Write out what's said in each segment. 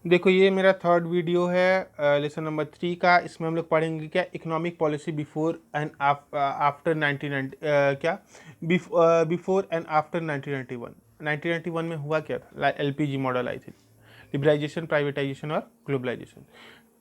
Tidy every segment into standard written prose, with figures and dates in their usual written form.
देखो ये मेरा थर्ड वीडियो है लेसन नंबर 3 का। इसमें हम लोग पढ़ेंगे क्या economic policy before and after 1990 क्या बिफोर एंड आफ्टर 1991। 1991 में हुआ क्या था, एलपीजी मॉडल आई थी, लिबराइजेशन, प्राइवेटाइजेशन और ग्लोबलाइजेशन।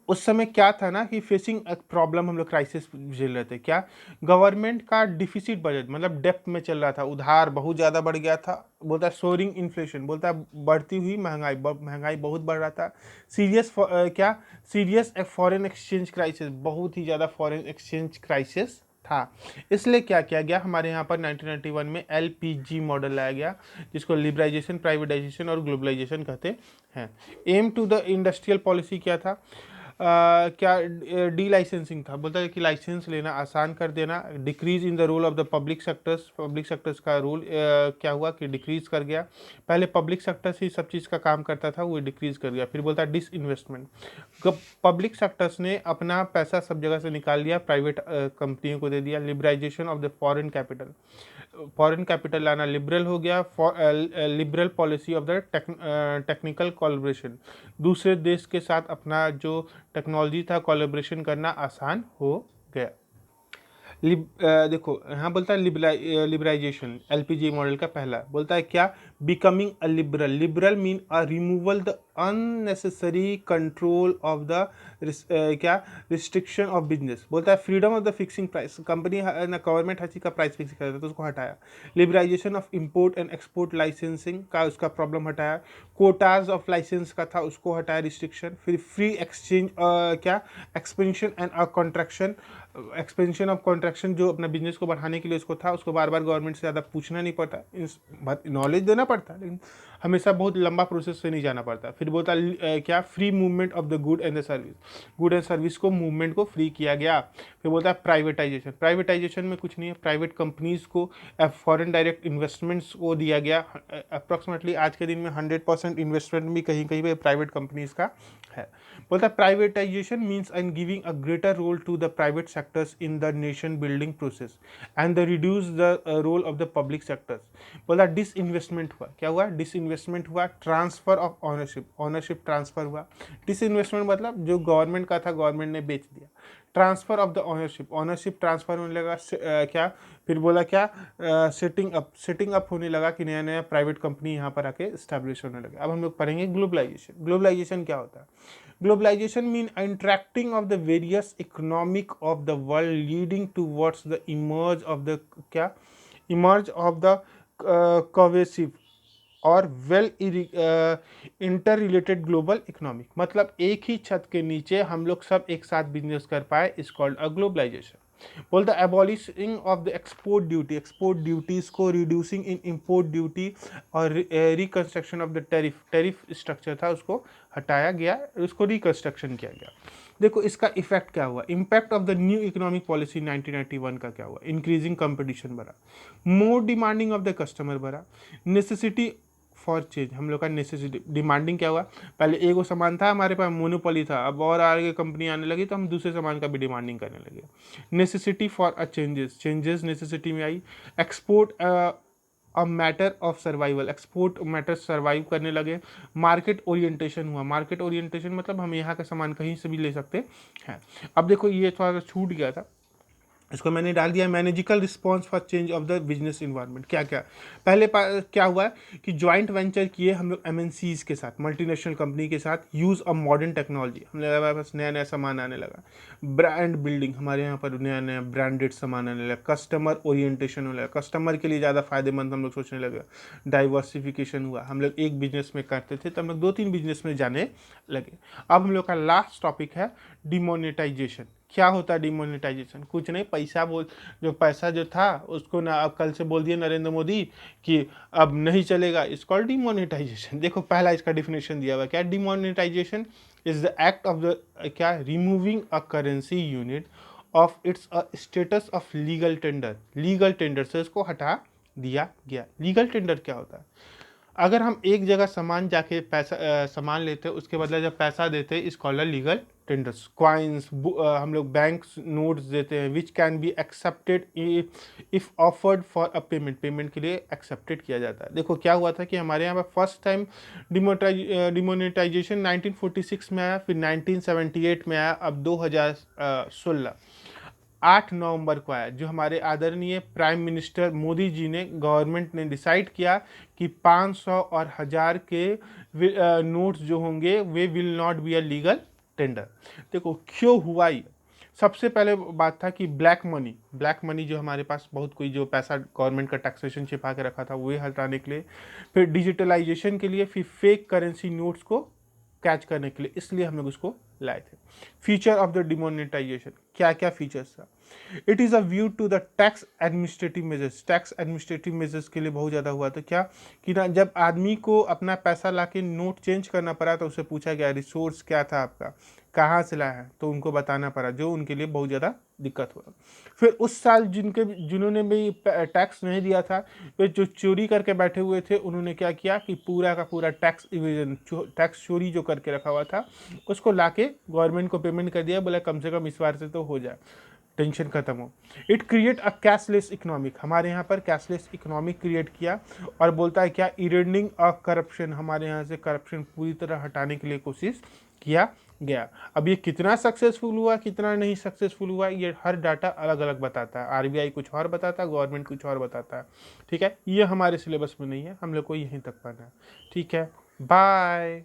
उस समय क्या था ना कि फेसिंग प्रॉब्लम, हम लोग क्राइसिस झेल रहे थे। क्या गवर्नमेंट का डिफिसिट बजट, मतलब डेप्थ में चल रहा था, उधार बहुत ज़्यादा बढ़ गया था। बोलता है सोरिंग इन्फ्लेशन, बोलता है बढ़ती हुई महंगाई, महंगाई बहुत बढ़ रहा था। सीरियस क्या सीरियस फॉरेन एक्सचेंज क्राइसिस, बहुत ही ज़्यादा फॉरेन एक्सचेंज क्राइसिस था। इसलिए क्या किया गया हमारे यहाँ पर 1991 में एलपीजी मॉडल लाया गया, जिसको लिबराइजेशन, प्राइवेटाइजेशन और ग्लोबलाइजेशन कहते हैं। Aim to the industrial policy क्या था, क्या डी लाइसेंसिंग था। बोलता है कि लाइसेंस लेना आसान कर देना। Decrease in the role of the public sectors, public sectors का रोल क्या हुआ कि डिक्रीज कर गया। पहले पब्लिक सेक्टर्स ही सब चीज़ का काम करता था, वो डिक्रीज कर गया। फिर बोलता है डिस इन्वेस्टमेंट, पब्लिक सेक्टर्स ने अपना पैसा सब जगह से निकाल लिया, प्राइवेट कंपनियों को दे दिया। Liberalisation of the foreign capital, foreign capital लाना लिबरल हो गया। Liberal policy of the technical collaboration, दूसरे देश के साथ अपना जो टेक्नोलॉजी था कोलैबोरेशन करना आसान हो गया। देखो यहाँ बोलता है लिबराइजेशन, एलपीजी मॉडल का पहला बोलता है क्या becoming a liberal. Liberal mean a removal the unnecessary control of the क्या रिस्ट्रिक्शन ऑफ बिजनेस। बोलता है freedom of the fixing price, company ना गवर्नमेंट हर चीज़ का प्राइस फिक्स करता था तो उसको हटाया। Liberalisation of import and export licensing का उसका प्रॉब्लम हटाया। कोटाज ऑफ लाइसेंस का था उसको हटाया रिस्ट्रिक्शन। फिर फ्री एक्सचेंज क्या expansion and contraction, expansion of contraction जो अपना बिजनेस को बढ़ाने के लिए उसको था, उसको बार बार गवर्नमेंट से ज़्यादा पूछना नहीं पड़ता, नॉलेज देना पड़ता लेकिन हमेशा बहुत लंबा प्रोसेस से नहीं जाना पड़ता। फिर बोलता क्या free movement of the good and the service, good and service को मूवमेंट को फ्री किया गया। फिर बोलता है प्राइवेटाइजेशन, प्राइवेटाइजेशन में कुछ नहीं है, प्राइवेट कंपनीज को फॉरेन डायरेक्ट इन्वेस्टमेंट्स को दिया गया। अप्रॉक्सीमेटली आज के दिन में 100% इन्वेस्टमेंट भी कहीं कहीं पे प्राइवेट कंपनीज का है। बोलता है privatisation means and giving a greater role to the private sectors in the nation building process and the reduce the role of the public sectors. बोला डिस इन्वेस्टमेंट हुआ, क्या हुआ डिस इन्वेस्टमेंट हुआ। Transfer of ownership, ownership transfer हुआ। Disinvestment मतलब जो government का था गवर्नमेंट ने बेच दिया। Transfer of the ownership, ownership transfer होने लगा। क्या फिर बोला क्या सेटिंग अप होने लगा कि नया नया प्राइवेट कंपनी यहाँ पर आके स्टैब्लिश होने लगे। अब हम लोग पढ़ेंगे ग्लोबलाइजेशन। ग्लोबलाइजेशन क्या होता है। Globalization mean interacting of the various economic of the world leading towards the emerge of the क्या इमर्ज ऑफ द cohesive और well inter related global economic, मतलब एक ही छत के नीचे हम लोग सब एक साथ बिजनेस कर पाए, इज कॉल्ड अ ग्लोबलाइजेशन। बोलता है abolishing of the export duty, export duties को रिड्यूसिंग इन इंपोर्ट ड्यूटी और reconstruction of the tariff, tariff structure था उसको हटाया गया, उसको रिकंस्ट्रक्शन किया गया। देखो इसका इफेक्ट क्या हुआ, impact of the new economic policy 1991 का क्या हुआ। इंक्रीजिंग कंपटीशन बढ़ा, more demanding of the customer बढ़ा, नेसेसिटी फॉर चेंज, हम लोग का नेसेसिटी डिमांडिंग क्या हुआ। पहले एक वो सामान था हमारे पास, मोनोपोली था, अब और आगे कंपनी आने लगी तो हम दूसरे सामान का भी डिमांडिंग करने लगे। Necessity for a changes, changes necessity में आई। Export a matter of survival, export matter survive करने लगे। मार्केट ओरिएंटेशन हुआ, मार्केट ओरिएंटेशन मतलब हम यहाँ का सामान कहीं से भी ले सकते हैं। अब देखो ये थोड़ा सा छूट गया था, इसको मैंने डाल दिया managerial response for change of the business environment. क्या क्या पहले क्या हुआ है कि जॉइंट वेंचर किए हम लोग एमएनसीज के साथ, मल्टीनेशनल कंपनी के साथ, यूज़ ऑफ मॉडर्न टेक्नोलॉजी, हम लोग बस नया नया सामान आने लगा। ब्रांड बिल्डिंग, हमारे यहाँ पर नया नया ब्रांडेड सामान आने लगा। कस्टमर ओरिएंटेशन होने लगा, कस्टमर के लिए ज़्यादा फायदेमंद हम लोग सोचने लगे। डाइवर्सिफिकेशन हुआ, हम लोग एक बिजनेस में करते थे तो हम लोग 2-3 बिजनेस में जाने लगे। अब हम लोग का लास्ट टॉपिक है डिमोनेटाइजेशन। क्या होता है डिमोनेटाइजेशन, कुछ नहीं, पैसा बोल, जो पैसा जो था उसको ना अब कल से बोल दिए नरेंद्र मोदी कि अब नहीं चलेगा, इस कॉल्ड डिमोनेटाइजेशन। देखो पहला इसका डिफिनेशन दिया हुआ क्या, demonetization is the act of the क्या removing a currency unit of its a status of legal tender, legal tender से इसको हटा दिया गया। लीगल टेंडर क्या होता है, अगर हम एक जगह सामान जाके पैसा सामान लेते हैं, उसके बदले जब पैसा देते हैं, इस कॉलर लीगल टेंडर्स। क्वाइंस, हम लोग बैंक नोट्स देते हैं, which can be accepted if offered for a payment, payment के लिए एक्सेप्टेड किया जाता है। देखो क्या हुआ था कि हमारे यहाँ पर फर्स्ट टाइम डिमोनेटाइजेशन 1946 में आया, फिर 1978 में आया, अब 2016 8 नवंबर को आया, जो हमारे आदरणीय प्राइम मिनिस्टर मोदी जी ने, गवर्नमेंट ने डिसाइड किया कि 500 और 1000 के नोट्स जो होंगे वे will not be a legal tender. देखो क्यों हुआ ये। सबसे पहले बात था कि ब्लैक मनी जो हमारे पास बहुत कोई जो पैसा गवर्नमेंट का टैक्सेशन छिपा के रखा था वो हटाने के लिए, फिर डिजिटलाइजेशन के लिए, फिर फेक करेंसी नोट्स को कैच करने के लिए, इसलिए हम लोग उसको लाए थे। फीचर ऑफ द डिमोनेटाइजेशन, क्या क्या फीचर्स था। It is a view to the tax administrative measures, tax administrative measures के लिए बहुत ज़्यादा हुआ। तो क्या कि ना, जब आदमी को अपना पैसा लाके नोट चेंज करना पड़ा तो उससे पूछा गया रिसोर्स क्या था आपका, कहाँ से लाया है, तो उनको बताना पड़ा, जो उनके लिए बहुत ज़्यादा दिक्कत हुआ। फिर उस साल जिन्होंने भी टैक्स नहीं दिया था, वे जो चोरी करके बैठे हुए थे, उन्होंने क्या किया कि पूरा का पूरा टैक्स इवेजन, टैक्स चोरी जो करके रखा हुआ था उसको लाके गवर्नमेंट को पेमेंट कर दिया, बोला कम से कम इस बार से तो हो जाए, टेंशन खत्म हो। It create a cashless economic, हमारे यहाँ पर कैशलेस इकोनॉमिक क्रिएट किया। और बोलता है क्या, इरेडिंग अ करप्शन, हमारे यहाँ से करप्शन पूरी तरह हटाने के लिए कोशिश किया गया। अब ये कितना सक्सेसफुल हुआ कितना नहीं सक्सेसफुल हुआ, ये हर डाटा अलग अलग बताता है। आरबीआई कुछ और बताता है, गवर्नमेंट कुछ और बताता है। ठीक है, ये हमारे सिलेबस में नहीं है, हम लोग को यहीं तक पढ़ना है। ठीक है, बाय।